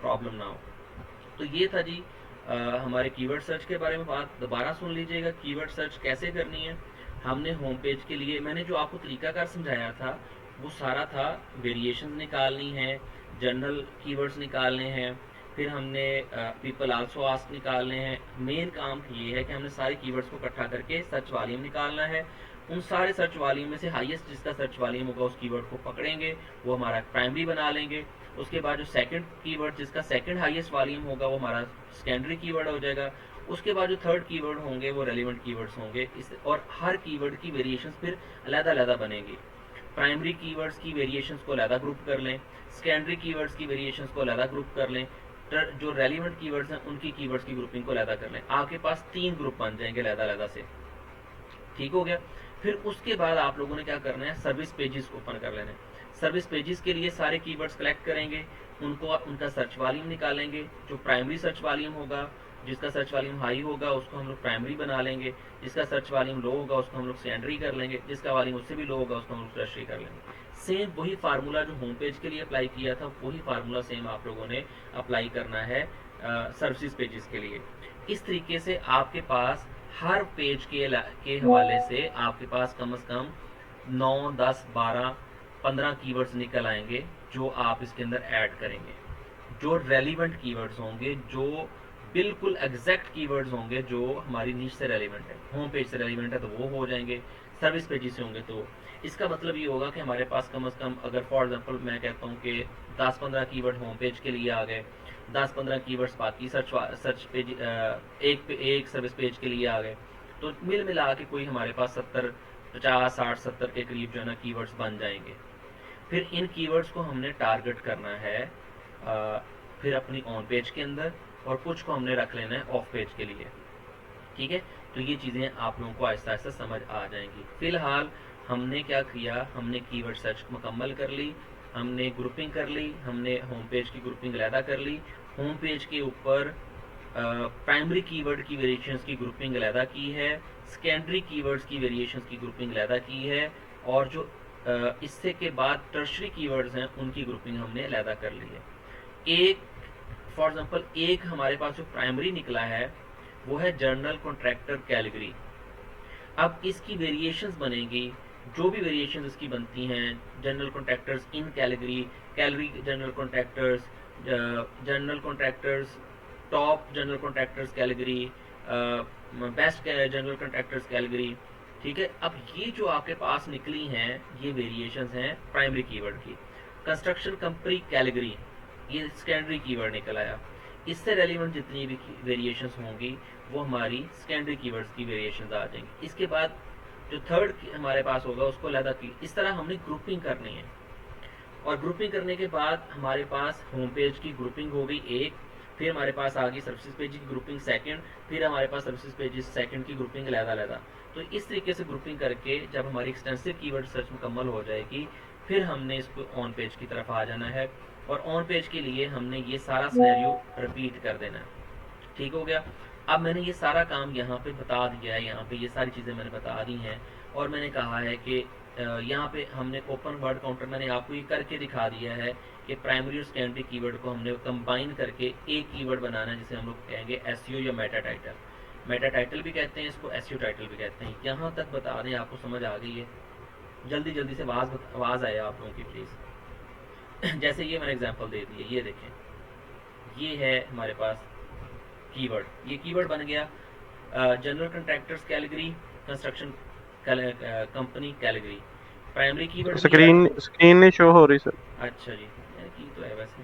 Problem ना हो। तो ये था जी हमारे कीवर्ड सर्च के बारे में बात। दोबारा सुन लीजिएगा कीवर्ड सर्च कैसे करनी है। हमने होम पेज के लिए मैंने जो आपको तरीकाकार समझाया था वो सारा था, वेरिएशन निकालनी है, जनरल कीवर्ड्स निकालने हैं, फिर हमने पीपल आल्सो आस्क निकालने हैं। मेन काम ये है कि हमने सारे कीवर्ड्स को इकट्ठा करके सर्च वॉल्यूम निकालना है। उन सारे सर्च वॉल्यूम में से हाईएस्ट जिसका सर्च वॉल्यूम होगा उस कीवर्ड को पकड़ेंगे, वो हमारा प्राइमरी बना लेंगे। उसके बाद जो सेकंड कीवर्ड जिसका सेकंड हाईएस्ट वॉल्यूम होगा वो हमारा सेकेंडरी कीवर्ड हो जाएगा। उसके बाद जो थर्ड कीवर्ड होंगे वो रेलिवेंट कीवर्ड्स होंगे। इस और हर कीवर्ड की वेरिएशंस फिर अलग-अलग बनेगी। प्राइमरी कीवर्ड्स की वेरिएशंस को अलग ग्रुप कर लें, सेकेंडरी कीवर्ड्स की वेरिएशंस को अलग ग्रुप कर लें, जो रेलिवेंट कीवर्ड्स हैं उनकी कीवर्ड्स की ग्रुपिंग को अलग कर लें। आपके पास 3 ग्रुप बन जाएंगे अलग-अलग से। ठीक हो गया। फिर उसके बाद आप लोगों ने क्या करना है, सर्विस पेजेस ओपन कर लेने। सर्विस पेजेस के लिए सारे कीवर्ड्स कलेक्ट करेंगे, उनको उनका सर्च वॉल्यूम निकालेंगे। जो प्राइमरी सर्च वॉल्यूम होगा, जिसका सर्च वॉल्यूम हाई होगा उसको हम लोग प्राइमरी बना लेंगे, जिसका सर्च वॉल्यूम लो होगा उसको हम लोग सेकेंडरी कर लेंगे, जिसका वॉल्यूम उससे भी लो होगा उसको हम लोग टर्शियरी कर लेंगे। सेम वही फार्मूला जो होम पेज के लिए अप्लाई किया था वही फार्मूला सेम आप लोगों ने अप्लाई करना है सर्विस पेजेस के लिए। इस तरीके से आपके पास हर पेज के हवाले से आपके पास कम से कम 9, 10, 12, 15 कीवर्ड्स निकल आएंगे जो आप इसके अंदर ऐड करेंगे। जो रेलिवेंट कीवर्ड्स होंगे, जो बिल्कुल एग्जैक्ट कीवर्ड्स होंगे जो हमारी नीच से रेलिवेंट है, होम पेज से रेलिवेंट है तो वो हो जाएंगे, सर्विस पेजेस से होंगे तो इसका मतलब ये होगा कि हमारे पास कम से कम, अगर फॉर एग्जांपल मैं कहता हूँ कि 10-15 कीवर्ड होम पेज के लिए आ गए, 10-15 कीवर्ड्स बाकी सर्च पेज एक सर्विस पेज के लिए आ गए, तो मिल मिला के कोई हमारे पास 70, 50, 60, 70 के करीब जो है ना कीवर्ड्स बन जाएंगे। फिर इन कीवर्ड्स को हमने टारगेट करना है फिर अपनी ऑन पेज के अंदर, और कुछ को हमने रख लेना है ऑफ पेज के लिए। ठीक है, तो ये चीज़ें आप लोगों को आहिस्ता आहिस्ता समझ आ जाएंगी। फिलहाल हमने क्या किया, हमने कीवर्ड सर्च मुकम्मल कर ली, हमने ग्रुपिंग कर ली, हमने होम पेज की ग्रुपिंग अलहदा कर ली, होम पेज के ऊपर प्राइमरी कीवर्ड की वेरिएशंस की ग्रुपिंग अलहदा की है, सेकेंडरी कीवर्ड्स की वेरिएशंस की ग्रुपिंग अलहदा की है, और जो इससे के बाद टर्शरी कीवर्ड्स हैं उनकी ग्रुपिंग हमने अलहदा कर ली है। एक फॉर एग्जांपल एक हमारे पास जो प्राइमरी निकला है वो है जर्नल कॉन्ट्रैक्टर कैटेगरी। अब इसकी वेरिएशंस बनेगी, जो भी वेरिएशंस इसकी बनती हैं, general contractors in category, Calgary general contractors, general contractors, top general contractors category, best general contractors category. ठीक है, अब ये जो आपके पास निकली हैं ये वेरिएशंस हैं प्राइमरी कीवर्ड की। कंस्ट्रक्शन कंपनी कैटेगरी, ये सेकेंडरी कीवर्ड निकल आया। इससे रेलिवेंट जितनी भी वेरिएशंस होंगी वो हमारी सेकेंडरी कीवर्ड्स की वेरिएशंस आ जाएंगी। इसके बाद जो थर्ड हमारे पास होगा उसको अलग की, इस तरह हमने ग्रुपिंग करनी है। और ग्रुपिंग करने के बाद हमारे पास होम पेज की ग्रुपिंग हो गई एक, फिर हमारे पास आ गई सर्विसेज पेज की ग्रुपिंग सेकंड, फिर हमारे पास सर्विसेज पेज सेकंड की ग्रुपिंग अलग-अलग। तो इस तरीके से ग्रुपिंग करके जब हमारी एक्सटेंसिव कीवर्ड सर्च मुकम्मल हो जाएगी फिर हमने इसको ऑन पेज की तरफ आ जाना है, और ऑन पेज के लिए हमने ये सारा सिनेरियो रिपीट कर देना है। ठीक हो गया। अब मैंने ये सारा काम यहाँ पे बता दिया है, यहाँ पे ये सारी चीज़ें मैंने बता दी हैं, और मैंने कहा है कि यहाँ पे हमने ओपन वर्ड काउंटर मैंने आपको ये करके दिखा दिया है कि प्राइमरी और सेकेंडरी कीवर्ड को हमने कंबाइन करके एक कीवर्ड बनाना है जिसे हम लोग कहेंगे एसईओ या मेटा टाइटल। मेटा टाइटल भी कहते हैं इसको, एसईओ टाइटल भी कहते हैं। यहाँ तक बता दें, आपको समझ आ गई है? जल्दी जल्दी से आवाज़ आए आप लोगों की प्लीज़। जैसे ये मैंने एग्जांपल दे दी है, ये देखें, ये है हमारे पास कीवर्ड, ये कीवर्ड बन गया general contractors category, construction company category. Primary keyword screen नहीं शो हो रही सर। अच्छा जी, मैंने की तो है वैसे।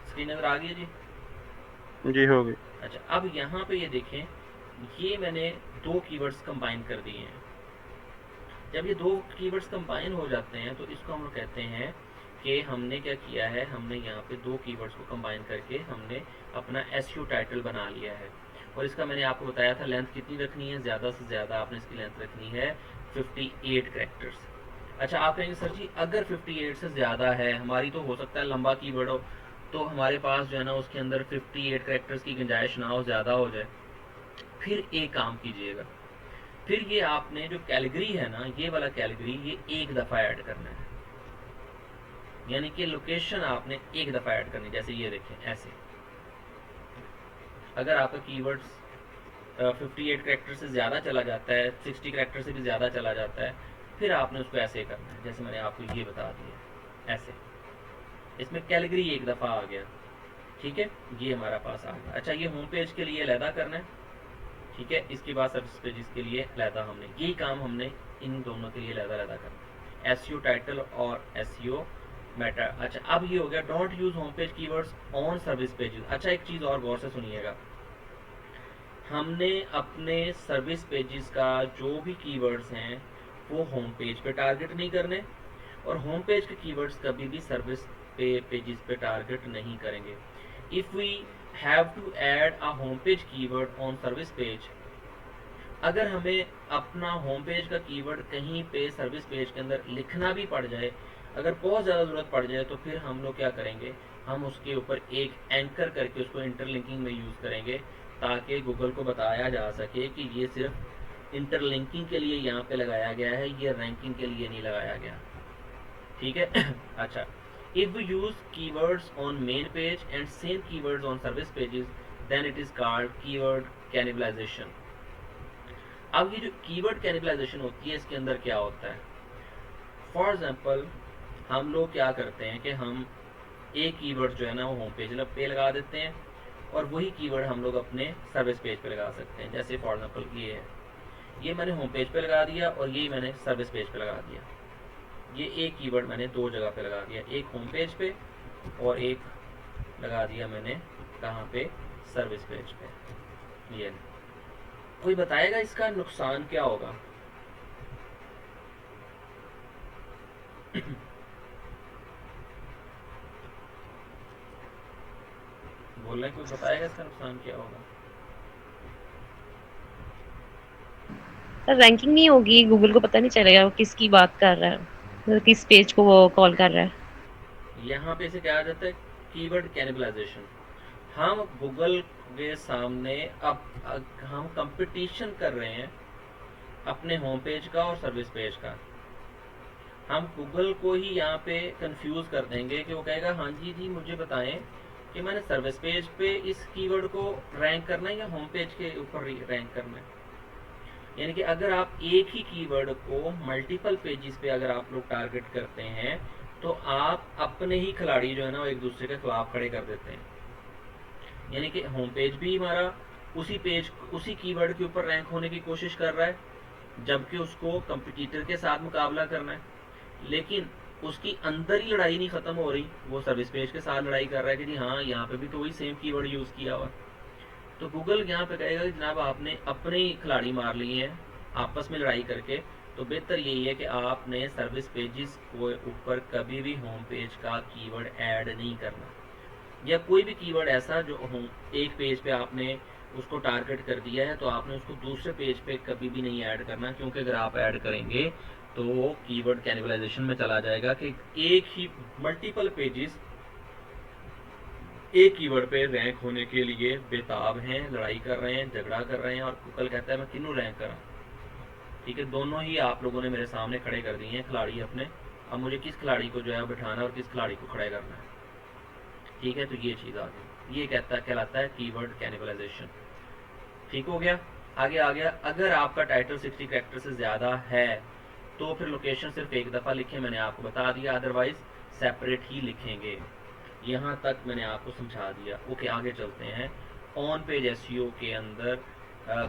स्क्रीन नजर आ गई है जी? जी हो गई। अच्छा, अब यहाँ पे ये देखें, ये मैंने दो कीवर्ड्स कंबाइन कर दिए हैं। जब ये दो कीवर्ड्स कंबाइन हो जाते हैं तो इसको हम लोग कहते हैं कि हमने क्या किया है, हमने यहाँ पे दो कीवर्ड्स को कंबाइन करके हमने अपना एसईओ टाइटल बना लिया है। और इसका मैंने आपको बताया था लेंथ कितनी रखनी है, ज़्यादा से ज़्यादा आपने इसकी लेंथ रखनी है 58 कैरेक्टर्स। अच्छा, आप कहेंगे सर जी अगर 58 से ज़्यादा है, हमारी तो हो सकता है लंबा कीवर्ड हो, तो हमारे पास जो है ना उसके अंदर 58 कैरेक्टर्स की गुंजाइश ना हो, ज़्यादा हो जाए, फिर एक काम कीजिएगा, फिर ये आपने जो कैटेगरी है ना, ये वाला कैटेगरी ये एक दफ़ा ऐड करना है, यानी कि लोकेशन आपने एक दफ़ा ऐड करनी। जैसे ये देखें, ऐसे अगर आपका कीवर्ड्स 58 कैरेक्टर से ज़्यादा चला जाता है, 60 कैरेक्टर से भी ज़्यादा चला जाता है, फिर आपने उसको ऐसे करना है जैसे मैंने आपको ये बता दिया, ऐसे। इसमें कैटेगरी एक दफ़ा आ गया, ठीक है, ये हमारा पास आ गया। अच्छा, ये होम पेज के लिए अलहदा करना है, ठीक है, इसके बाद सर्विस पेजेस के लिए अलहदा, हमने यही काम हमने इन दोनों के लिए अलहदा करना है, एसईओ टाइटल और एसईओ मेटा। अच्छा, अब ये हो गया don't use home page keywords on service pages. अच्छा, एक चीज़ और गौर से सुनिएगा, हमने अपने सर्विस पेजेस का जो भी कीवर्ड्स हैं वो होम पेज पे टारगेट नहीं करने, और होम पेज के कीवर्ड्स कभी भी सर्विस पेजेस पे टारगेट नहीं करेंगे। If we have to add a home page keyword on service page, अगर हमें अपना होम पेज का कीवर्ड कहीं पे सर्विस पेज के अंदर लिखना भी पड़ जाए, अगर बहुत ज़्यादा ज़रूरत पड़ जाए, तो फिर हम लोग क्या करेंगे, हम उसके ऊपर एक एंकर करके उसको इंटरलिंकिंग में यूज़ करेंगे, ताकि गूगल को बताया जा सके कि ये सिर्फ इंटरलिंकिंग के लिए यहाँ पे लगाया गया है, ये रैंकिंग के लिए नहीं लगाया गया, ठीक है। अच्छा, if we use keywords on main page and same keywords on service pages, then it is called keyword cannibalisation. अब ये जो कीवर्ड कैनिबलाइजेशन होती है, इसके अंदर क्या होता है, फॉर एग्जाम्पल हम लोग क्या करते हैं कि हम एक कीवर्ड जो है ना वो होम पेज पे लगा देते हैं, और वही कीवर्ड हम लोग अपने सर्विस पेज पे लगा सकते हैं। जैसे फॉर एग्जाम्पल ये है, ये मैंने होम पेज पे लगा दिया और ये मैंने सर्विस पेज पे लगा दिया। ये एक कीवर्ड मैंने दो जगह पे लगा दिया, एक होम पेज पे और एक लगा दिया मैंने कहाँ पे, सर्विस पेज पे। ये कोई बताएगा इसका नुकसान क्या होगा? बोल रहे कोई बताएगा इसका नुकसान क्या होगा? रैंकिंग नहीं होगी, गूगल को पता नहीं चलेगा वो किसकी बात कर रहा है, मतलब किस पेज को वो कॉल कर रहा है। यहाँ पे इसे क्या आ जाता है, कीवर्ड कैनिबलाइजेशन। हम गूगल के सामने अब हम कंपटीशन कर रहे हैं अपने होम पेज का और सर्विस पेज का। हम गूगल को ही यहाँ पे कंफ्यूज कर देंगे कि वो कहेगा हाँ जी जी मुझे बताएं कि मैंने सर्विस पेज पे इस कीवर्ड को रैंक करना है या होम पेज के ऊपर रैंक करना है। यानी कि अगर आप एक ही कीवर्ड को मल्टीपल पेजेस पे अगर आप लोग टारगेट करते हैं, तो आप अपने ही खिलाड़ी जो है ना वो एक दूसरे के खिलाफ खड़े कर देते हैं। यानी कि होम पेज भी हमारा उसी कीवर्ड के ऊपर रैंक होने की कोशिश कर रहा है, जबकि उसको कंपटीटर के साथ मुकाबला करना है, लेकिन उसकी अंदर ही लड़ाई नहीं खत्म हो रही, वो सर्विस पेज के साथ लड़ाई कर रहा है कि जी हाँ यहाँ पे भी तो वही सेम कीवर्ड यूज किया हुआ। तो गूगल यहाँ पे कहेगा कि जनाब आपने अपने ही खिलाड़ी मार लिए हैं आपस में लड़ाई करके, तो बेहतर यही है कि आपने सर्विस पेजेस को ऊपर कभी भी होम पेज का कीवर्ड ऐड नहीं करना, या कोई भी कीवर्ड ऐसा जो एक पेज पे आपने उसको टारगेट कर दिया है तो आपने उसको दूसरे पेज पे कभी भी नहीं ऐड करना, क्योंकि अगर आप ऐड करेंगे तो वो कीवर्ड कैनिबलाइजेशन में चला जाएगा कि एक ही मल्टीपल पेजेस एक कीवर्ड पे रैंक होने के लिए बेताब हैं, लड़ाई कर रहे हैं, झगड़ा कर रहे हैं, और गूगल कहता है मैं किन्नू रैंक करा। ठीक है, दोनों ही आप लोगों ने मेरे सामने खड़े कर दिए हैं खिलाड़ी अपने, अब मुझे किस खिलाड़ी को जो है बिठाना और किस खिलाड़ी को खड़े करना है। ठीक है, तो ये चीज़ आ गई, ये कहलाता है कीवर्ड कैनिबलाइजेशन। ठीक हो गया। आगे आ गया, अगर आपका टाइटल 60 कैरेक्टर से ज़्यादा है तो फिर लोकेशन सिर्फ एक दफ़ा लिखें, मैंने आपको बता दिया, अदरवाइज सेपरेट ही लिखेंगे। यहाँ तक मैंने आपको समझा दिया। ओके, आगे चलते हैं। ऑन पेज एसईओ के अंदर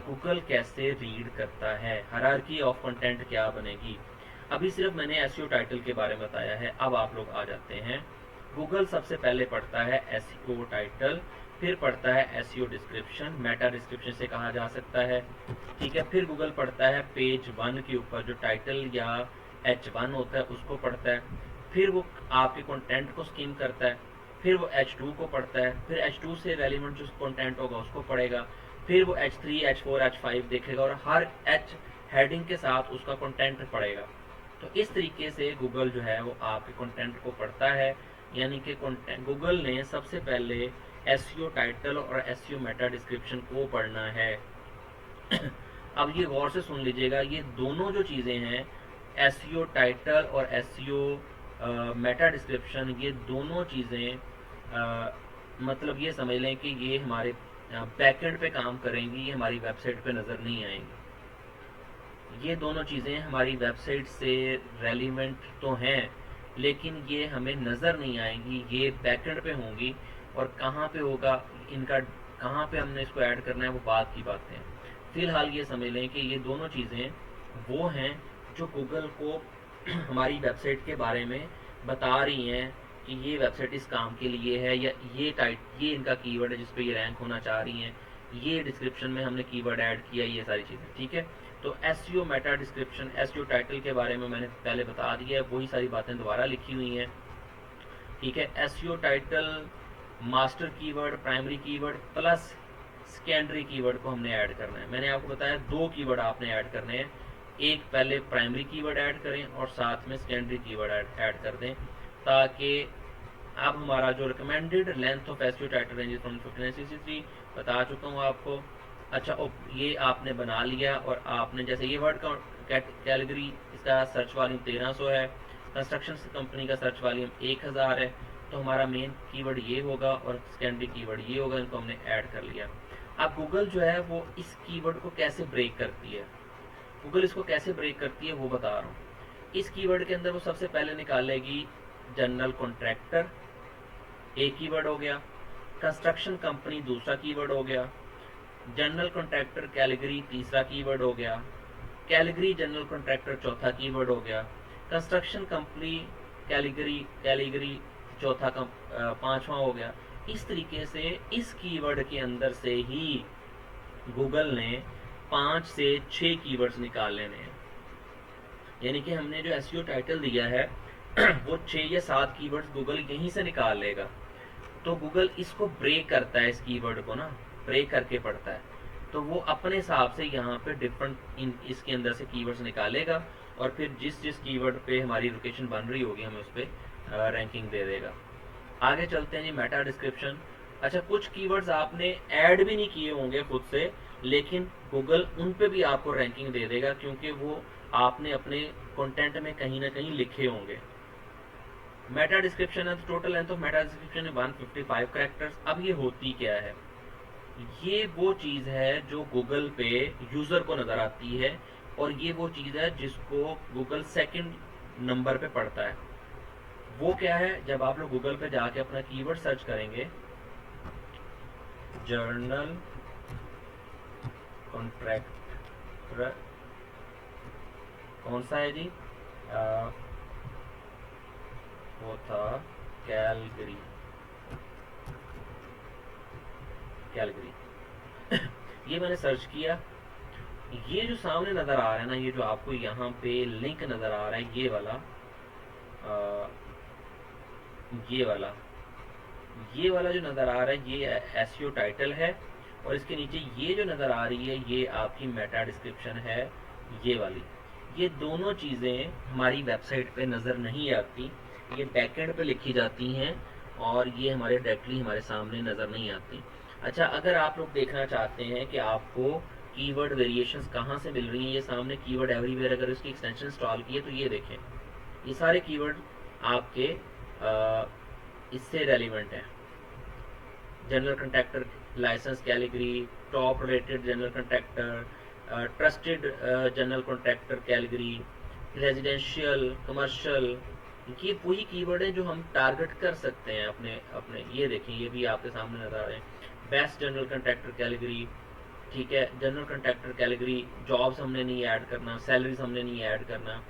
गूगल कैसे रीड करता है, हायरार्की ऑफ कंटेंट क्या बनेगी। अभी सिर्फ मैंने एसईओ टाइटल के बारे में बताया है, अब आप लोग आ जाते हैं। गूगल सबसे पहले पढ़ता है एसईओ टाइटल, फिर पढ़ता है एसईओ डिस्क्रिप्शन, मेटा डिस्क्रिप्शन से कहा जा सकता है। ठीक है, फिर गूगल पढ़ता है पेज 1 के ऊपर जो टाइटल या H1 होता है उसको पढ़ता है, फिर वो आपके कंटेंट को स्किम करता है, फिर वो H2 को पढ़ता है, फिर H2 से रेलिवेंट जो कंटेंट होगा उसको पढ़ेगा, फिर वो H3, H4, H5 देखेगा और हर H हेडिंग के साथ उसका कंटेंट पढ़ेगा। तो इस तरीके से गूगल जो है वो आपके कंटेंट को पढ़ता है, यानी कि गूगल ने सबसे पहले एसईओ टाइटल और एसईओ मेटा डिस्क्रिप्शन को पढ़ना है। अब ये गौर से सुन लीजिएगा, ये दोनों जो चीज़ें हैं, एसईओ टाइटल और एसईओ मेटा डिस्क्रिप्शन, ये दोनों चीज़ें मतलब ये समझ लें कि ये हमारे बैकएंड पे काम करेंगी, ये हमारी वेबसाइट पे नज़र नहीं आएंगी। ये दोनों चीज़ें हमारी वेबसाइट से रेलिवेंट तो हैं, लेकिन ये हमें नज़र नहीं आएंगी, ये बैकएंड पे होंगी। और कहाँ पे होगा इनका, कहाँ पे हमने इसको ऐड करना है, वो बात की बातें हैं। फिलहाल ये समझ लें कि ये दोनों चीज़ें वो हैं जो गूगल को हमारी वेबसाइट के बारे में बता रही हैं कि ये वेबसाइट इस काम के लिए है, या ये इनका कीवर्ड है जिस पे ये रैंक होना चाह रही हैं, ये डिस्क्रिप्शन में हमने कीवर्ड ऐड किया, ये सारी चीज़ें। ठीक है, तो SEO Meta description, SEO title के बारे में मैंने पहले बता दिया है, वही सारी बातें दोबारा लिखी हुई हैं। ठीक है, SEO title master keyword, primary keyword plus secondary keyword को हमने ऐड करना है। मैंने आपको बताया 2 कीवर्ड आपने ऐड करने हैं, एक पहले प्राइमरी कीवर्ड ऐड करें और साथ में सेकेंडरी कीवर्ड ऐड कर दें, ताकि अब हमारा जो recommended length of SEO title range from 5963 बता चुका हूँ आपको। अच्छा, ये आपने बना लिया, और आपने जैसे ये वर्ड कैटेगरी, इसका सर्च वॉल्यूम 1300 है, कंस्ट्रक्शन कंपनी का सर्च वॉल्यूम 1000 है, तो हमारा मेन कीवर्ड ये होगा और सेकेंडरी कीवर्ड ये होगा, इनको हमने ऐड कर लिया। अब गूगल जो है वो इस कीवर्ड को कैसे ब्रेक करती है, गूगल इसको कैसे ब्रेक करती है वो बता रहा हूँ। इस कीवर्ड के अंदर वो सबसे पहले निकालेगी जनरल कॉन्ट्रैक्टर, एक कीवर्ड हो गया, कंस्ट्रक्शन कंपनी दूसरा कीवर्ड हो गया, जनरल कॉन्ट्रैक्टर कैटेगरी तीसरा कीवर्ड हो गया, कैटेगरी जनरल कॉन्ट्रैक्टर चौथा कीवर्ड हो गया, कंस्ट्रक्शन कंपनी कैटेगरी चौथा पांचवा हो गया। इस तरीके से इस कीवर्ड के अंदर से ही गूगल ने 5 से 6 कीवर्ड्स निकाल लेने हैं। यानी कि हमने जो एसईओ टाइटल दिया है वो 6 या 7 कीवर्ड्स गूगल यहीं से निकाल लेगा। तो गूगल इसको ब्रेक करता है, इस कीवर्ड को ना ब्रेक करके पढ़ता है, तो वो अपने हिसाब से यहाँ पे डिफरेंट इसके अंदर से कीवर्ड्स निकालेगा, और फिर जिस जिस कीवर्ड पे हमारी लोकेशन बन रही होगी हमें उस पर रैंकिंग दे देगा। आगे चलते हैं जी, मेटा डिस्क्रिप्शन। अच्छा, कुछ कीवर्ड्स आपने ऐड भी नहीं किए होंगे खुद से, लेकिन गूगल उन पे भी आपको रैंकिंग दे देगा, क्योंकि वो आपने अपने कंटेंट में कहीं ना कहीं लिखे होंगे। मेटा डिस्क्रिप्शन है, total length of Meta description है 155 कैरेक्टर्स। अब ये होती क्या है, ये वो चीज़ है जो गूगल पे यूज़र को नज़र आती है, और ये वो चीज़ है जिसको गूगल सेकंड नंबर पे पढ़ता है। वो क्या है, जब आप लोग गूगल पे जाके अपना कीवर्ड सर्च करेंगे, जर्नल कॉन्ट्रैक्टर, कौन सा है जी, वो था कैलगरी ये मैंने सर्च किया, ये जो सामने नज़र आ रहा है ना, ये जो आपको यहाँ पे लिंक नज़र आ रहा है, ये वाला जो नज़र आ रहा है, ये एसईओ टाइटल है, और इसके नीचे ये जो नज़र आ रही है, ये आपकी मेटा डिस्क्रिप्शन है, ये वाली। ये दोनों चीज़ें हमारी वेबसाइट पे नज़र नहीं आती, ये बैकएंड पे लिखी जाती हैं, और ये हमारे डायरेक्टली हमारे सामने नज़र नहीं आती। अच्छा, अगर आप लोग देखना चाहते हैं कि आपको कीवर्ड वेरिएशंस कहाँ से मिल रही हैं, ये सामने कीवर्ड एवरीवेयर अगर इसकी एक्सटेंशन इंस्टॉल की है, तो ये देखें, ये सारे कीवर्ड आपके इससे रेलिवेंट है। General contractor licence category, top rated general contractor, trusted general contractor category, residential, commercial, ये वही कीवर्ड है जो हम टारगेट कर सकते हैं अपने ये देखें, ये भी आपके सामने नजर आ रहे हैं। बेस्ट जनरल कॉन्ट्रैक्टर कैटेगरी, ठीक है, जनरल कॉन्ट्रैक्टर कैटेगरी, जॉब्स हमने नहीं ऐड करना, सैलरीज हमने नहीं ऐड करना,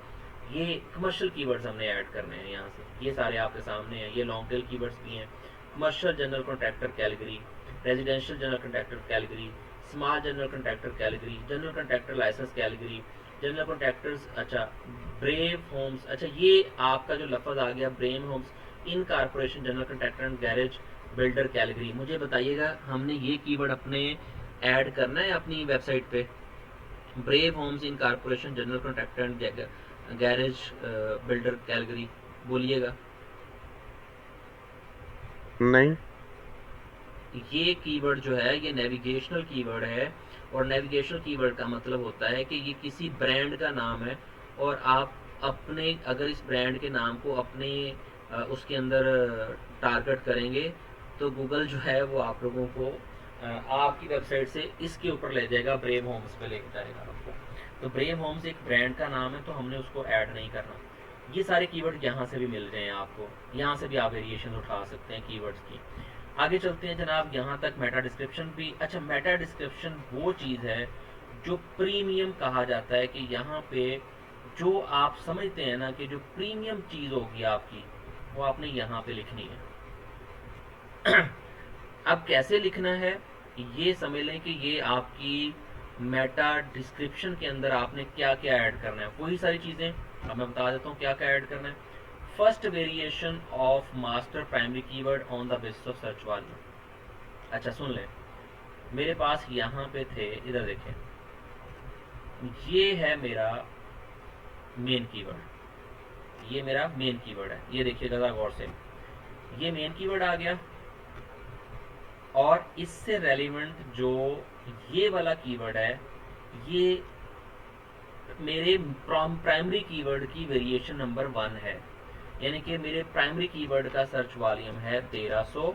ये कमर्शियल कीवर्ड्स हमने ऐड करने हैं यहाँ से, ये सारे आपके सामने हैं। ये लॉन्ग टेल कीवर्ड्स भी हैं, commercial general contractor category, residential general contractor category, small general contractor category, general contractor licence category, general contractors, अच्छा ब्रेव होम्स, अच्छा ये आपका जो लफ्ज़ आ गया Brave Homes incorporation general contractor and garage builder category, मुझे बताइएगा हमने ये कीवर्ड अपने ऐड करना है अपनी वेबसाइट पे, Brave Homes incorporation general contractor and garage builder category, बोलिएगा। नहीं। ये कीवर्ड जो है ये नेविगेशनल कीवर्ड है, और नेविगेशनल कीवर्ड का मतलब होता है कि ये किसी ब्रांड का नाम है, और आप अपने अगर इस ब्रांड के नाम को अपने उसके अंदर टारगेट करेंगे तो गूगल जो है वो आप लोगों को आपकी वेबसाइट से इसके ऊपर ले जाएगा, ब्रेव होम्स पे लेके जाएगा आपको। तो ब्रेव होम्स एक ब्रांड का नाम है, तो हमने उसको ऐड नहीं करना। ये सारे कीवर्ड यहाँ से भी मिल रहे हैं आपको, यहाँ से भी आप वेरिएशन उठा सकते हैं कीवर्ड्स की। आगे चलते हैं जनाब, यहाँ तक मेटा डिस्क्रिप्शन भी। अच्छा, मेटा डिस्क्रिप्शन वो चीज़ है जो प्रीमियम कहा जाता है, कि यहाँ पे जो आप समझते हैं ना कि जो प्रीमियम चीज़ होगी आपकी, वो आपने यहाँ पे लिखनी है। अब कैसे लिखना है ये समझ लें कि ये आपकी मेटा डिस्क्रिप्शन के अंदर आपने क्या क्या ऐड करना है, वही सारी चीज़ें अब मैं बता देता हूँ क्या क्या ऐड करना है। First variation of master primary keyword on the basis of search volume. अच्छा सुन लें, मेरे पास यहाँ पे थे, इधर देखें, ये है मेरा मेन कीवर्ड, ये मेरा मेन कीवर्ड है, ये देखिएगा जरा गौर से, ये मेन कीवर्ड आ गया, और इससे रेलिवेंट जो ये वाला कीवर्ड है, ये मेरे प्राइमरी कीवर्ड की वेरिएशन नंबर 1 है, यानी कि मेरे प्राइमरी कीवर्ड का सर्च वॉल्यूम है 1300,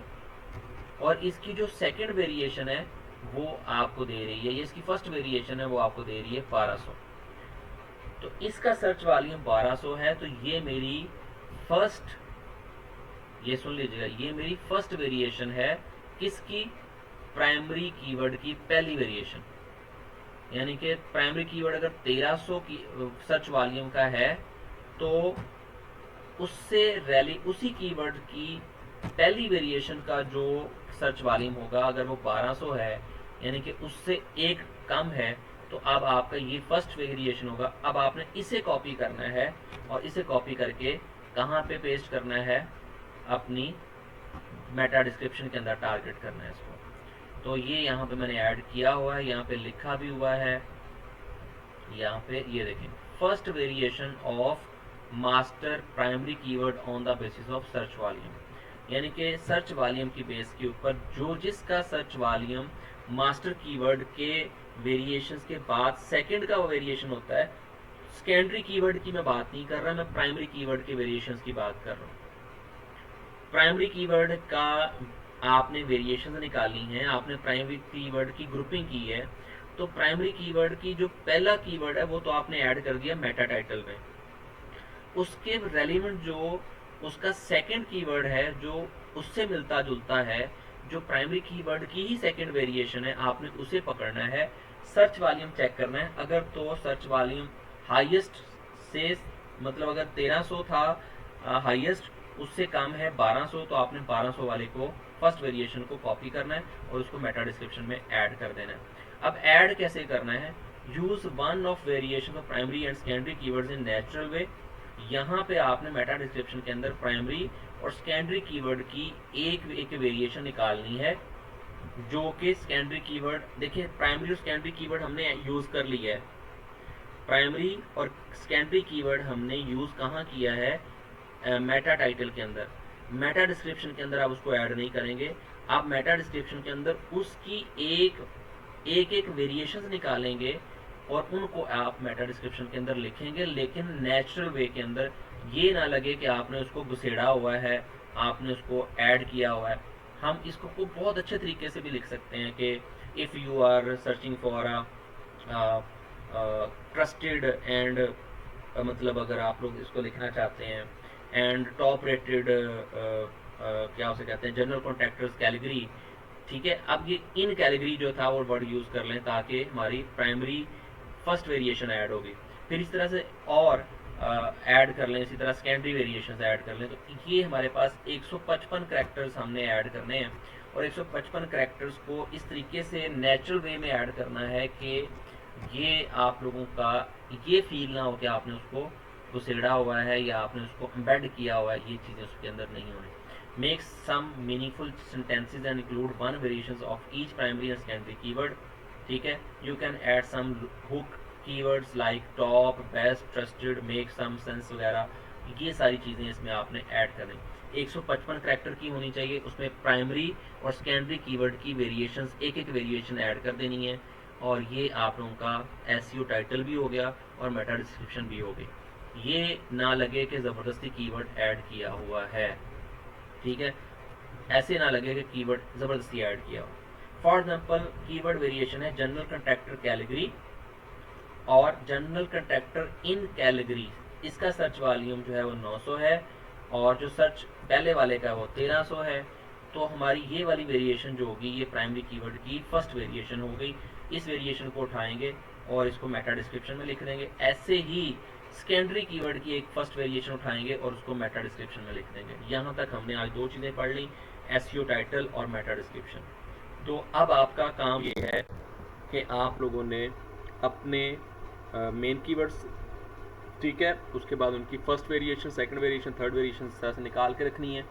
और इसकी जो सेकंड वेरिएशन है वो आपको दे रही है, ये इसकी फर्स्ट वेरिएशन है वो आपको दे रही है 1200। तो इसका सर्च वॉल्यूम 1200 है, तो ये मेरी फर्स्ट, ये सुन लीजिएगा, ये मेरी फर्स्ट वेरिएशन है किसकी, प्राइमरी कीवर्ड की पहली वेरिएशन। यानी कि प्राइमरी कीवर्ड अगर 1300 की सर्च वॉल्यूम का है, तो उससे उसी कीवर्ड की पहली वेरिएशन का जो सर्च वॉल्यूम होगा, अगर वो 1200 है, यानी कि उससे एक कम है, तो अब आपका ये फर्स्ट वेरिएशन होगा। अब आपने इसे कॉपी करना है, और इसे कॉपी करके कहाँ पे पेस्ट करना है, अपनी मेटा डिस्क्रिप्शन के अंदर टारगेट करना है इसको। तो ये यहाँ पे मैंने ऐड किया हुआ है, यहाँ पे लिखा भी हुआ है, यहाँ पे ये देखें, first variation of master primary keyword on the basis of search volume, यानी कि सर्च वॉल्यूम की बेस के ऊपर जो जिसका सर्च वॉल्यूम मास्टर कीवर्ड के वेरिएशंस के बाद सेकंड का वो वेरिएशन होता है। सेकेंडरी कीवर्ड की मैं बात नहीं कर रहा, मैं प्राइमरी कीवर्ड के वेरिएशंस की बात कर रहा हूँ। प्राइमरी कीवर्ड का आपने वेरिएशंस निकालनी है, आपने प्राइमरी कीवर्ड की ग्रुपिंग की है, तो प्राइमरी कीवर्ड की जो पहला कीवर्ड है वो तो आपने ऐड कर दिया मेटा टाइटल में, उसके रेलिवेंट जो उसका सेकंड कीवर्ड है जो उससे मिलता जुलता है, जो प्राइमरी कीवर्ड की ही सेकंड वेरिएशन है, आपने उसे पकड़ना है, सर्च वॉल्यूम चेक करना है। अगर तो सर्च वॉल्यूम हाईएस्ट से, मतलब अगर 1300 था हाईएस्ट, उससे कम है 1200, तो आपने 1200 वाले को फर्स्ट वेरिएशन को कॉपी करना है और उसको मेटा डिस्क्रिप्शन में ऐड कर देना है। अब ऐड कैसे करना है, use one of variation of primary and secondary keywords in natural way. यहाँ पे आपने मेटा डिस्क्रिप्शन के अंदर प्राइमरी और सेकेंडरी कीवर्ड की एक वेरिएशन निकालनी है, जो कि सेकेंडरी कीवर्ड, देखिए प्राइमरी और सेकेंडरी कीवर्ड हमने यूज कर लिया है, प्राइमरी और सेकेंडरी कीवर्ड हमने यूज कहाँ किया है, मेटा टाइटल के अंदर। मेटा डिस्क्रिप्शन के अंदर आप उसको ऐड नहीं करेंगे, आप मेटा डिस्क्रिप्शन के अंदर उसकी एक वेरिएशंस निकालेंगे और उनको आप मेटा डिस्क्रिप्शन के अंदर लिखेंगे, लेकिन नेचुरल वे के अंदर, ये ना लगे कि आपने उसको घुसेड़ा हुआ है, आपने उसको ऐड किया हुआ है। हम इसको को बहुत अच्छे तरीके से भी लिख सकते हैं कि if you are searching for trusted and, मतलब अगर आप लोग इसको लिखना चाहते हैं, एंड टॉप रेटेड क्या उसे कहते हैं, जनरल कॉन्ट्रैक्टर्स कैटेगरी, ठीक है। अब ये इन कैटेगरी जो था वो वर्ड यूज़ कर लें ताकि हमारी प्राइमरी फर्स्ट वेरिएशन ऐड होगी, फिर इस तरह से और ऐड कर लें, इसी तरह सेकेंडरी वेरिएशन ऐड कर लें। तो ये हमारे पास 155 करैक्टर्स हमने ऐड करने हैं, और 155 करैक्टर्स को इस तरीके से नेचुरल वे में ऐड करना है कि ये आप लोगों का ये फील ना हो कि आपने उसको घुसेड़ा हुआ है या आपने उसको एम्बेड किया हुआ है, ये चीज़ें उसके अंदर नहीं होनी। Make some meaningful sentences and include one variations of each primary and secondary keyword, ठीक है। You can add some hook keywords like top, best, trusted, make some sense वगैरह, ये सारी चीज़ें इसमें आपने ऐड करनी। 155 करैक्टर की होनी चाहिए, उसमें प्राइमरी और सेकेंडरी कीवर्ड की वेरिएशंस एक एक वेरिएशन ऐड कर देनी है। और ये आप लोगों का एसईओ टाइटल भी हो गया और मेटा डिस्क्रिप्शन भी हो गई। ये ना लगे कि ज़बरदस्ती कीवर्ड ऐड किया हुआ है, ठीक है, ऐसे ना लगे कि कीवर्ड ज़बरदस्ती ऐड किया हो। फॉर एग्जाम्पल कीवर्ड वेरिएशन है जनरल कंट्रैक्टर कैटेगरी और जनरल कंट्रैक्टर इन कैटेगरी, इसका सर्च वॉल्यूम जो है वो 900 है और जो सर्च पहले वाले का वो 1300 है। तो हमारी ये वाली वेरिएशन जो होगी ये प्राइमरी कीवर्ड की फर्स्ट वेरिएशन हो गई। इस वेरिएशन को उठाएंगे और इसको मेटा डिस्क्रिप्शन में लिख देंगे। ऐसे ही सेकेंडरी कीवर्ड की एक फर्स्ट वेरिएशन उठाएंगे और उसको मेटा डिस्क्रिप्शन में लिख देंगे। यहाँ तक हमने आज दो चीज़ें पढ़ ली, एसईओ टाइटल और मेटा डिस्क्रिप्शन। तो अब आपका काम ये है कि आप लोगों ने अपने मेन कीवर्ड्स, ठीक है, उसके बाद उनकी first variation, second variation, third variation इस तरह से निकाल के रखनी है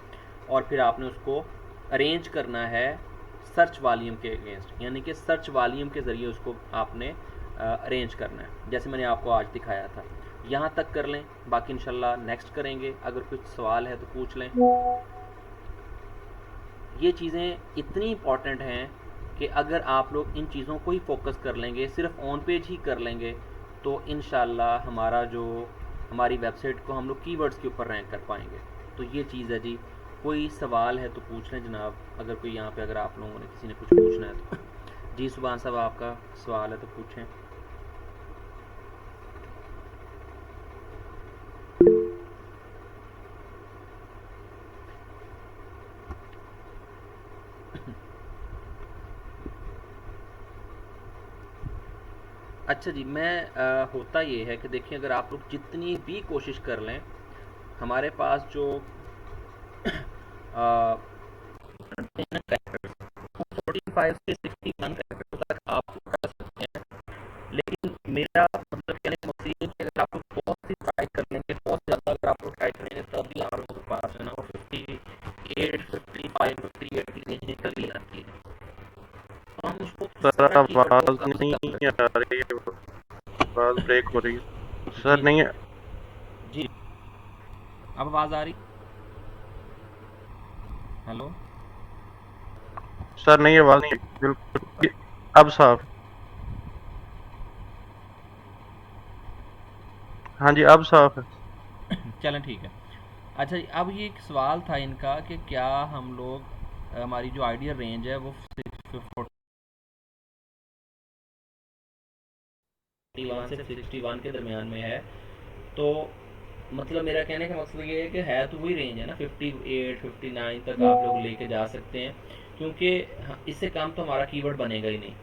और फिर आपने उसको अरेंज करना है सर्च वॉल्यूम के अगेंस्ट, यानी कि सर्च वॉल्यूम के ज़रिए उसको आपने अरेंज करना है, जैसे मैंने आपको आज दिखाया था। यहाँ तक कर लें, बाकी इंशाल्लाह नेक्स्ट करेंगे। अगर कुछ सवाल है तो पूछ लें। ये चीज़ें इतनी इंपॉर्टेंट हैं कि अगर आप लोग इन चीज़ों को ही फोकस कर लेंगे, सिर्फ ऑन पेज ही कर लेंगे, तो इंशाल्लाह हमारी वेबसाइट को हम लोग कीवर्ड्स के ऊपर रैंक कर पाएंगे। तो ये चीज़ है जी। कोई सवाल है तो पूछ लें जनाब, अगर कोई यहाँ पे अगर आप लोगों ने किसी ने कुछ पूछना है तो। जी सुभान साहब, आपका सवाल है तो पूछें। अच्छा जी, होता ये है कि देखिए, अगर आप लोग जितनी भी कोशिश कर लें, हमारे पास जो 45 से 61 तक आप कर सकते हैं, लेकिन मेरा मतलब कहने का मकसद ये है कि अगर आप लोग बहुत सी ट्राई कर लेंगे, बहुत ज़्यादा अगर आप लोग ट्राई करेंगे, तभी आप लोगों के पास है ना वो 58, 55, 58 की रेंज निकल ही आती है। तो हम उसको सर आवाज नहीं आ रही है, आवाज ब्रेक हो रही है सर। नहीं है जी, अब आवाज़ आ रही? हेलो सर, नहीं आवाज नहीं बिल्कुल। अब साफ। हाँ जी, अब साफ है। चलें ठीक है। अच्छा जी, अब ये एक सवाल था इनका कि क्या हम लोग हमारी जो आइडियल रेंज है वो 41 से 61 के दरमियान में है। तो मतलब मेरा कहने का मकसद ये है कि है तो वही रेंज है ना, 58 59 तक आप लोग लेके जा सकते हैं, क्योंकि इससे कम तो हमारा कीवर्ड बनेगा ही नहीं।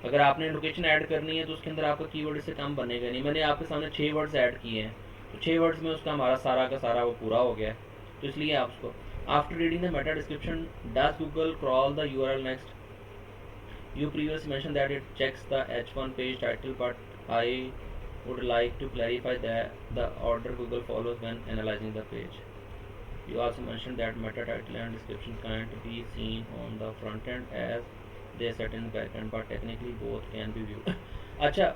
अगर आपने लोकेशन ऐड करनी है तो उसके अंदर आपका कीवर्ड इससे कम बनेगा नहीं। मैंने आपके सामने 6 वर्ड्स ऐड किए हैं, तो 6 वर्ड्स में उसका हमारा सारा का सारा वो पूरा हो गया है। तो इसलिए आप उसको after reading the Meta description does Google crawl the URL next. You previously mentioned that it checks the H1 page title, but I would like to clarify that the order Google follows when analyzing the page. You also mentioned that meta title and description can't be seen on the front end as they are set in back end, but technically both can be viewed. अच्छा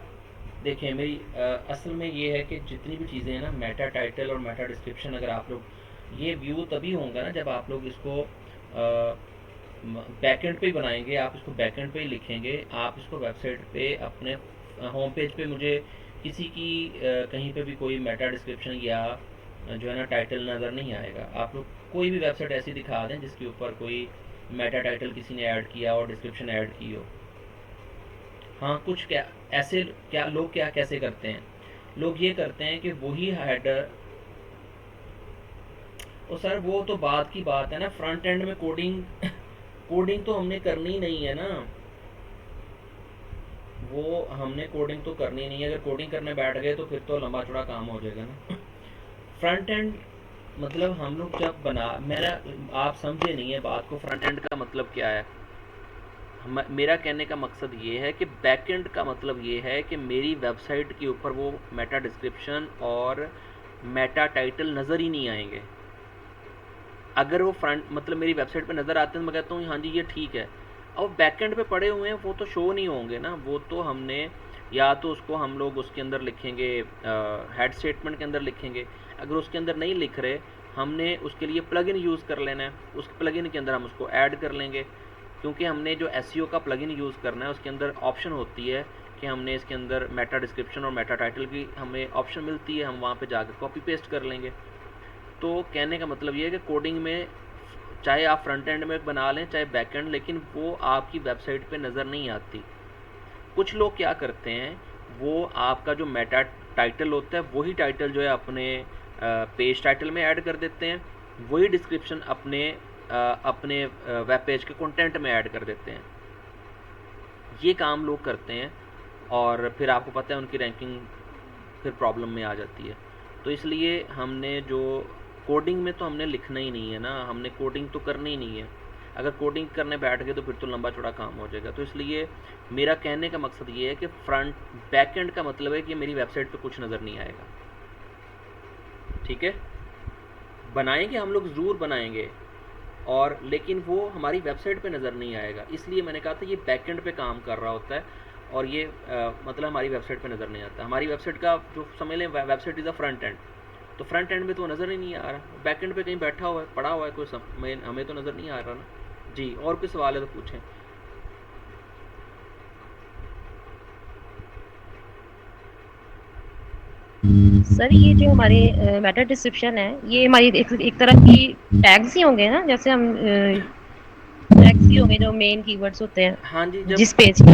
देखिए, मेरी असल में ये है कि जितनी भी चीज़ें हैं ना, मेटा टाइटल और मेटा डिस्क्रिप्शन, अगर आप लोग ये व्यू तभी होगा ना जब आप लोग इसको बैकएंड पे ही बनाएंगे। आप इसको बैकएंड पे ही लिखेंगे, आप इसको वेबसाइट पे अपने होम पेज पे मुझे किसी की कहीं पे भी कोई मेटा डिस्क्रिप्शन या जो है ना टाइटल नज़र नहीं आएगा। आप लोग कोई भी वेबसाइट ऐसी दिखा दें जिसके ऊपर कोई मेटा टाइटल किसी ने ऐड किया और डिस्क्रिप्शन ऐड की हो। हाँ, कुछ क्या ऐसे क्या लोग क्या कैसे करते हैं, लोग ये करते हैं कि वही हेडर, और सर वो तो बात की बात है ना, फ्रंट एंड में कोडिंग कोडिंग तो हमने करनी ही नहीं है ना, वो हमने कोडिंग तो करनी नहीं है। अगर कोडिंग करने बैठ गए तो फिर तो लंबा चौड़ा काम हो जाएगा ना। फ्रंट एंड मतलब हम लोग जब आप समझे नहीं है बात को, फ्रंट एंड का मतलब क्या है। मेरा कहने का मकसद ये है कि बैक एंड का मतलब ये है कि मेरी वेबसाइट के ऊपर वो मेटा डिस्क्रिप्शन और मेटा टाइटल नज़र ही नहीं आएंगे। अगर वो फ्रंट मतलब मेरी वेबसाइट पे नज़र आते हैं तो मैं कहता हूँ हाँ जी ये ठीक है, और बैकएंड पे पड़े हुए हैं वो तो शो नहीं होंगे ना। वो तो हमने या तो उसको हम लोग उसके अंदर लिखेंगे, हेड स्टेटमेंट के अंदर लिखेंगे। अगर उसके अंदर नहीं लिख रहे, हमने उसके लिए प्लगइन यूज़ कर लेना है, उस प्लगइन के अंदर हम उसको ऐड कर लेंगे, क्योंकि हमने जो एसईओ का प्लगइन यूज़ करना है उसके अंदर ऑप्शन होती है कि हमने इसके अंदर मेटा डिस्क्रिप्शन और मेटा टाइटल की हमें ऑप्शन मिलती है, हम वहाँ पे जाकर कॉपी पेस्ट कर लेंगे। तो कहने का मतलब ये है कि कोडिंग में चाहे आप फ्रंट एंड में बना लें चाहे बैक एंड, लेकिन वो आपकी वेबसाइट पे नज़र नहीं आती। कुछ लोग क्या करते हैं, वो आपका जो मेटा टाइटल होता है वही टाइटल जो है अपने पेज टाइटल में ऐड कर देते हैं, वही डिस्क्रिप्शन अपने वेब पेज के कंटेंट में ऐड कर देते हैं। ये काम लोग करते हैं और फिर आपको पता है उनकी रैंकिंग फिर प्रॉब्लम में आ जाती है। तो इसलिए हमने जो कोडिंग में तो हमने लिखना ही नहीं है ना, हमने कोडिंग तो करनी ही नहीं है। अगर कोडिंग करने बैठ गए तो फिर तो लंबा चौड़ा काम हो जाएगा। तो इसलिए मेरा कहने का मकसद ये है कि फ्रंट बैक एंड का मतलब है कि मेरी वेबसाइट पे कुछ नज़र नहीं आएगा। ठीक है, बनाएंगे हम लोग, ज़रूर बनाएंगे, और लेकिन वो हमारी वेबसाइट पे नज़र नहीं आएगा। इसलिए मैंने कहा था ये बैक एंड पे काम कर रहा होता है और ये मतलब हमारी वेबसाइट पे नज़र नहीं आता। हमारी वेबसाइट का जो समझ लें, website is a front end, तो फ्रंट एंड में तो नज़र ही नहीं आ रहा, बैक एंड पे कहीं बैठा हुआ है, पड़ा हुआ है कोई हमें तो नज़र नहीं आ रहा ना जी। और कोई सवाल है तो पूछें। सर ये जो हमारे मेटा डिस्क्रिप्शन है, ये हमारी एक तरह की टैग्स ही होंगे ना, जैसे हम टैग्स ही होंगे जो मेन कीवर्ड्स होते हैं हाँ जी, जब जिस पेज पे।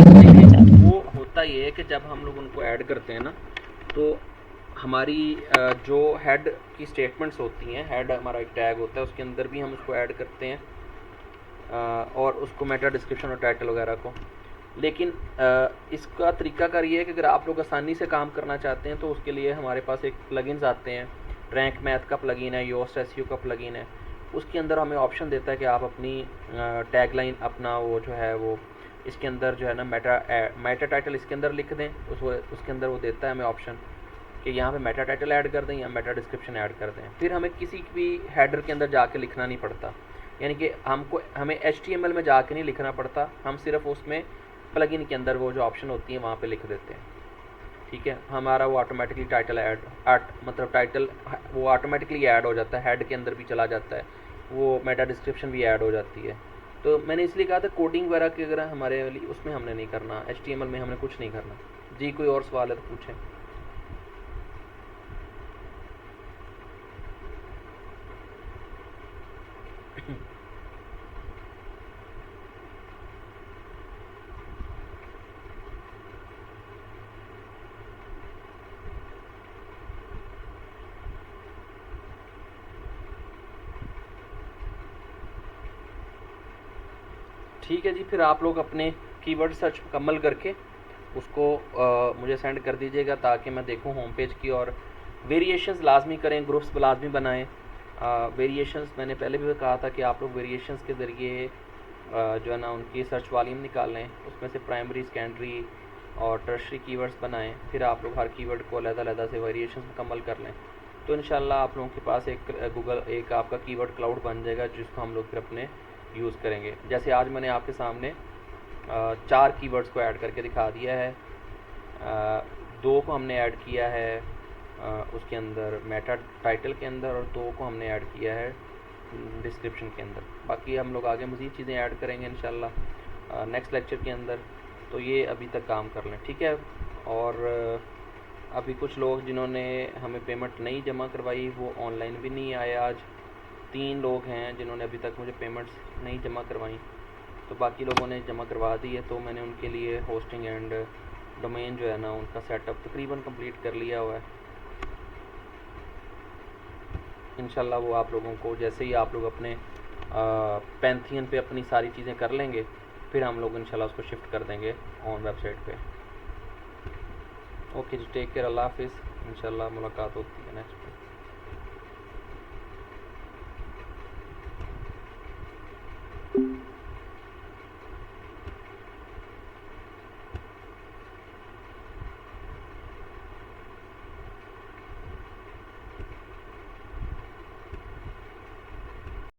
वो होता ये है कि जब हम लोग उनको ऐड करते हैं ना, तो हमारी जो हेड की स्टेटमेंट्स होती हैं, हेड हमारा एक टैग होता है, उसके अंदर भी हम उसको ऐड करते हैं और उसको मेटा डिस्क्रिप्शन और टाइटल वगैरह को। लेकिन इसका तरीकाकार ये है कि अगर आप लोग आसानी से काम करना चाहते हैं तो उसके लिए हमारे पास एक प्लगइन्स आते हैं। रैंक मैथ का प्लगइन है, योस्ट एसईओ का प्लगइन है, उसके अंदर हमें ऑप्शन देता है कि आप अपनी टैगलाइन अपना वो जो है वो इसके अंदर जो है ना मेटा टाइटल इसके अंदर लिख दें। उसके अंदर वो देता है हमें ऑप्शन कि यहाँ पे मेटा टाइटल ऐड कर दें या मेटा डिस्क्रिप्शन ऐड कर दें। फिर हमें किसी भी हेडर के अंदर जाके लिखना नहीं पड़ता, यानी कि हमें HTML में जाके नहीं लिखना पड़ता, हम सिर्फ उसमें प्लगइन के अंदर वो जो ऑप्शन होती है वहाँ पे लिख देते हैं। ठीक है, हमारा वो ऑटोमेटिकली टाइटल मतलब टाइटल वो ऑटोमेटिकली ऐड हो जाता है, हेड के अंदर भी चला जाता है, वो मेटा डिस्क्रिप्शन भी ऐड हो जाती है। तो मैंने इसलिए कहा था कोडिंग वगैरह की अगर हमारे वाली उसमें हमने नहीं करना, HTML में हमने कुछ नहीं करना जी। कोई और सवाल है तो पूछें। ठीक है जी, फिर आप लोग अपने कीवर्ड सर्च मुकम्मल करके उसको मुझे सेंड कर दीजिएगा ताकि मैं देखूं होम पेज की। और वेरिएशंस लाजमी करें, ग्रुप्स लाजमी बनाएं। वेरिएशंस मैंने पहले भी कहा था कि आप लोग वेरिएशंस के ज़रिए जो है ना उनकी सर्च वॉल्यूम निकालें, उसमें से प्राइमरी, सेकेंडरी और टर्शरी कीवर्ड्स बनाएं। फिर आप लोग हर कीवर्ड को अलग-अलग से वेरिएशंस मुकम्मल कर लें, तो इंशाल्लाह आप लोगों के पास एक आपका कीवर्ड क्लाउड बन जाएगा जिसको हम लोग फिर अपने यूज़ करेंगे। जैसे आज मैंने आपके सामने 4 कीवर्ड्स को ऐड करके दिखा दिया है, 2 को हमने ऐड किया है उसके अंदर मेटा टाइटल के अंदर, और 2 को हमने ऐड किया है डिस्क्रिप्शन के अंदर। बाकी हम लोग आगे मज़ीद चीज़ें ऐड करेंगे इंशाल्लाह नेक्स्ट लेक्चर के अंदर। तो ये अभी तक काम कर लें, ठीक है। और अभी कुछ लोग जिन्होंने हमें पेमेंट नहीं जमा करवाई वो ऑनलाइन भी नहीं आए आज। 3 लोग हैं जिन्होंने अभी तक मुझे पेमेंट्स नहीं जमा करवाई, तो बाकी लोगों ने जमा करवा दी है। तो मैंने उनके लिए होस्टिंग एंड डोमेन जो है ना उनका सेटअप तकरीबन कंप्लीट कर लिया हुआ है। इंशाल्लाह वो आप लोगों को जैसे ही आप लोग अपने पैंथियन पे अपनी सारी चीज़ें कर लेंगे, फिर हम लोग इंशाल्लाह उसको शिफ्ट कर देंगे ऑन वेबसाइट पे। ओके जी, टेक केयर, अल्लाह हाफिज़। इंशाल्लाह मुलाकात होती है नेक्स्ट पे।